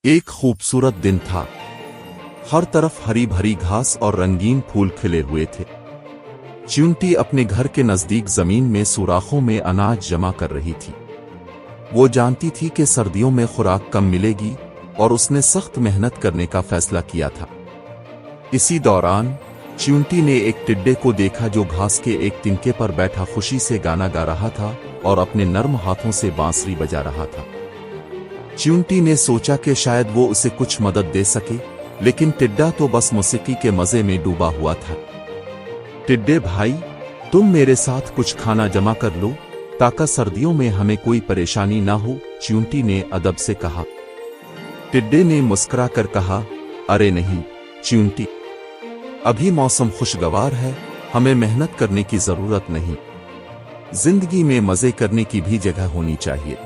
एक खूबसूरत दिन था। हर तरफ हरी भरी घास और रंगीन फूल खिले हुए थे। च्यूंटी अपने घर के नजदीक जमीन में सुराखों में अनाज जमा कर रही थी। वो जानती थी कि सर्दियों में खुराक कम मिलेगी और उसने सख्त मेहनत करने का फैसला किया था। इसी दौरान च्यूंटी ने एक टिड्डे को देखा जो घास के एक तिनके पर बैठा खुशी से गाना गा रहा था और अपने नर्म हाथों से बांसुरी बजा रहा था। च्यूंटी ने सोचा कि शायद वो उसे कुछ मदद दे सके, लेकिन टिड्डा तो बस मौसीकी के मजे में डूबा हुआ था। टिड्डे भाई, तुम मेरे साथ कुछ खाना जमा कर लो ताकि सर्दियों में हमें कोई परेशानी ना हो, च्यूंटी ने अदब से कहा। टिड्डे ने मुस्कुरा कर कहा, अरे नहीं च्यूंटी, अभी मौसम खुशगवार है, हमें मेहनत करने की जरूरत नहीं। जिंदगी में मजे करने की भी जगह होनी चाहिए।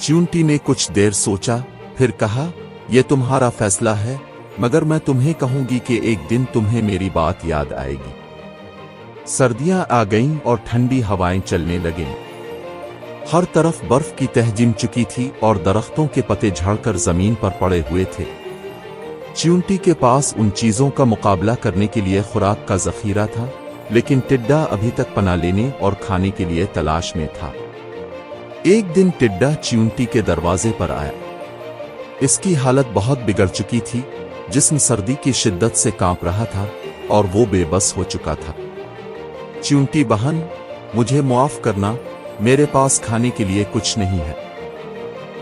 च्यूंटी ने कुछ देर सोचा, फिर कहा, यह तुम्हारा फैसला है, मगर मैं तुम्हें कहूंगी कि एक दिन तुम्हें मेरी बात याद आएगी। सर्दियां आ गईं और ठंडी हवाएं चलने लगीं। हर तरफ बर्फ की तह जम चुकी थी और दरख्तों के पत्ते झड़कर जमीन पर पड़े हुए थे। च्यूंटी के पास उन चीजों का मुकाबला करने के लिए खुराक का जखीरा था, लेकिन टिड्डा अभी तक पनाह लेने और खाने के लिए तलाश में था। एक दिन टिड्डा च्यूंटी के दरवाजे पर आया। इसकी हालत बहुत बिगड़ चुकी थी, जिस्म सर्दी की शिद्दत से कांप रहा था और वो बेबस हो चुका था। च्यूंटी बहन, मुझे माफ करना, मेरे पास खाने के लिए कुछ नहीं है।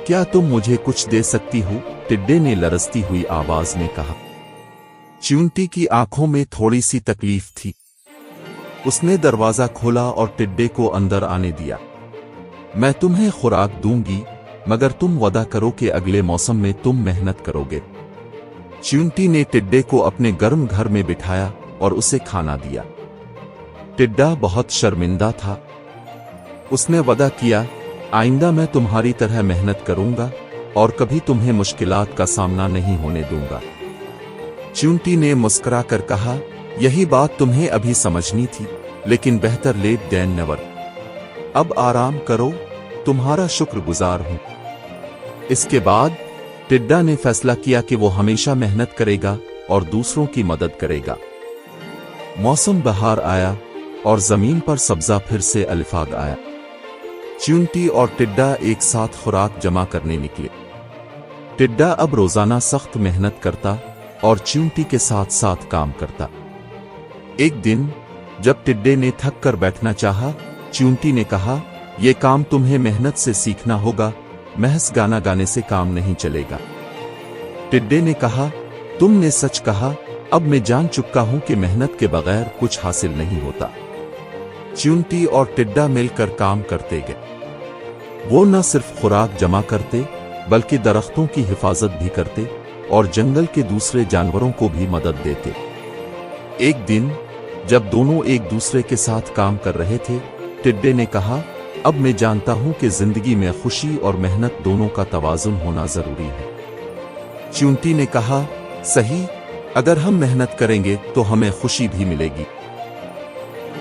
क्या तुम मुझे कुछ दे सकती हो? टिड्डे ने लरजती हुई आवाज में कहा। च्यूंटी की आंखों में थोड़ी सी तकलीफ थी। उसने दरवाजा खोला और टिड्डे को अंदर आने दिया। मैं तुम्हें खुराक दूंगी, मगर तुम वादा करो कि अगले मौसम में तुम मेहनत करोगे। च्यूंटी ने टिड्डे को अपने गर्म घर में बिठाया और उसे खाना दिया। टिड्डा बहुत शर्मिंदा था। उसने वादा किया, आइंदा मैं तुम्हारी तरह मेहनत करूंगा और कभी तुम्हें मुश्किलात का सामना नहीं होने दूंगा। च्यूंटी ने मुस्कुरा कर कहा, यही बात तुम्हें अभी समझनी थी, लेकिन बेहतर लेट देन नेवर। अब आराम करो, तुम्हारा शुक्रगुजार हूं। इसके बाद टिड्डा ने फैसला किया कि वो हमेशा मेहनत करेगा और दूसरों की मदद करेगा। मौसम बहार आया और जमीन पर सब्जा फिर से अलिफाग आया। च्यूंटी और टिड्डा एक साथ खुराक जमा करने निकले। टिड्डा अब रोजाना सख्त मेहनत करता और च्यूंटी के साथ साथ काम करता। एक दिन जब टिड्डे ने थक कर बैठना चाहा, च्यूंटी ने कहा, यह काम तुम्हें मेहनत से सीखना होगा, महज गाना गाने से काम नहीं चलेगा। टिड्डे ने कहा, तुमने सच कहा, अब मैं जान चुका हूं कि मेहनत के बगैर कुछ हासिल नहीं होता। च्यूंटी और टिड्डा मिलकर काम करते गए। वो न सिर्फ खुराक जमा करते, बल्कि दरख्तों की हिफाजत भी करते और जंगल के दूसरे जानवरों को भी मदद देते। एक दिन जब दोनों एक दूसरे के साथ काम कर रहे थे, टिड्डे ने कहा, अब मैं जानता हूं कि जिंदगी में खुशी और मेहनत दोनों का तवाजुन होना जरूरी है। च्यूंटी ने कहा, सही, अगर हम मेहनत करेंगे तो हमें खुशी भी मिलेगी।